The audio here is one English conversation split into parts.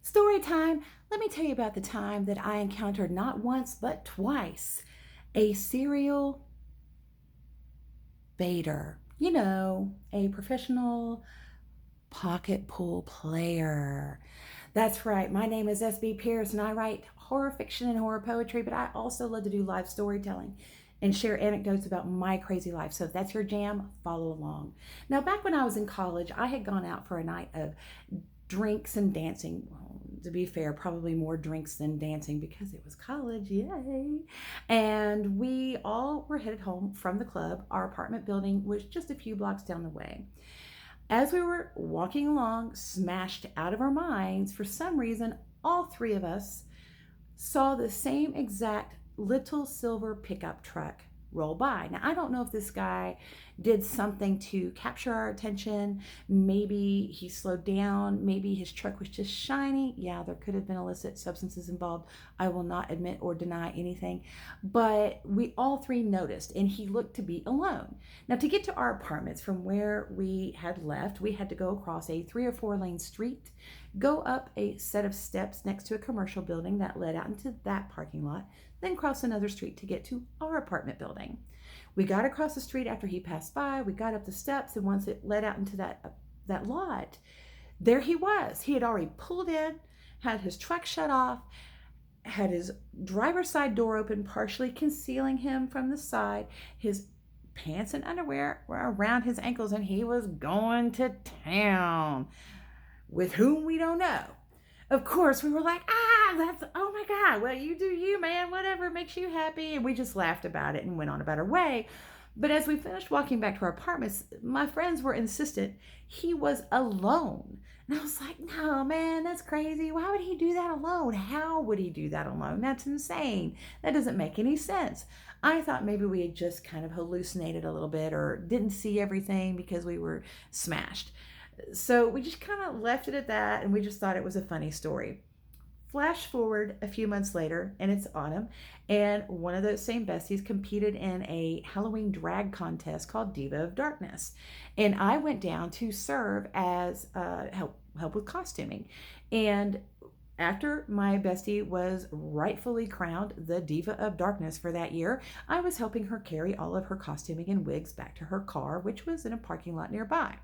Story time. Let me tell you about the time that I encountered not once but twice a serial baiter. A professional pocket pool player. That's right. My name is SB Pearce and I write horror fiction and horror poetry, but I also love to do live storytelling and share anecdotes about my crazy life. So if that's your jam, follow along. Now, back when I was in college, I had gone out for a night of drinks and dancing. Well, to be fair, probably more drinks than dancing because it was college, yay. And we all were headed home from the club. Our apartment building was just a few blocks down the way. As we were walking along, smashed out of our minds, for some reason, all three of us saw the same exact little silver pickup truck roll by. Now, I don't know if this guy did something to capture our attention. Maybe he slowed down. Maybe his truck was just shiny. Yeah, there could have been illicit substances involved. I will not admit or deny anything. But we all three noticed, and he looked to be alone. Now, to get to our apartments from where we had left, we had to go across a 3 or 4 lane street, go up a set of steps next to a commercial building that led out into that parking lot, then cross another street to get to our apartment building. We got across the street after he passed by. We got up the steps, and once it led out into that lot, there he was. He had already pulled in, had his truck shut off, had his driver's side door open, partially concealing him from the side. His pants and underwear were around his ankles, and he was going to town with whom we don't know. Of course, we were like, oh my God, well, you do you, man, whatever makes you happy. And we just laughed about it and went on about our way. But as we finished walking back to our apartments, my friends were insistent he was alone. And I was like, no, man, that's crazy. Why would he do that alone? How would he do that alone? That's insane. That doesn't make any sense. I thought maybe we had just kind of hallucinated a little bit or didn't see everything because we were smashed. So we just kind of left it at that, and we just thought it was a funny story. Flash forward a few months later, and it's autumn, and one of those same besties competed in a Halloween drag contest called Diva of Darkness. And I went down to serve as help with costuming. And after my bestie was rightfully crowned the Diva of Darkness for that year, I was helping her carry all of her costuming and wigs back to her car, which was in a parking lot nearby.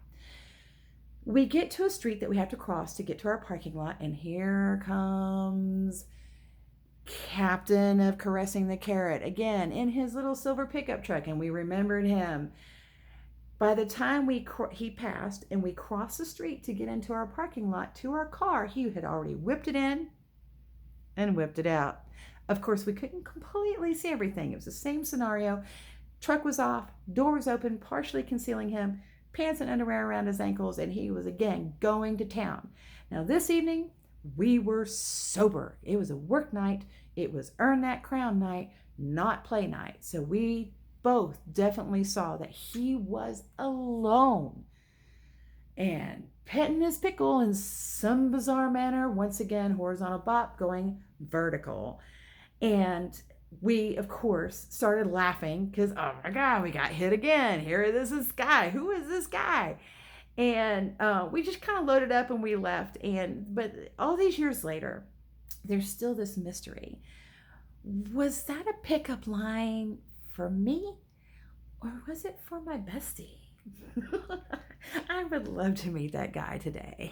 We get to a street that we have to cross to get to our parking lot, and here comes Captain of Caressing the Carrot again in his little silver pickup truck, and we remembered him. By the time he passed and we crossed the street to get into our parking lot to our car, he had already whipped it in and whipped it out. Of course, we couldn't completely see everything. It was the same scenario. Truck was off, door was open, partially concealing him, pants and underwear around his ankles, and he was again going to town. Now, this evening, we were sober. It was a work night. It was earn that crown night, not play night. So we both definitely saw that he was alone and petting his pickle in some bizarre manner. Once again, horizontal bop going vertical. And we, of course, started laughing because, oh my God, we got hit again. Here is this guy. Who is this guy? And we just kind of loaded up and we left. But all these years later, there's still this mystery. Was that a pickup line for me, or was it for my bestie? I would love to meet that guy today.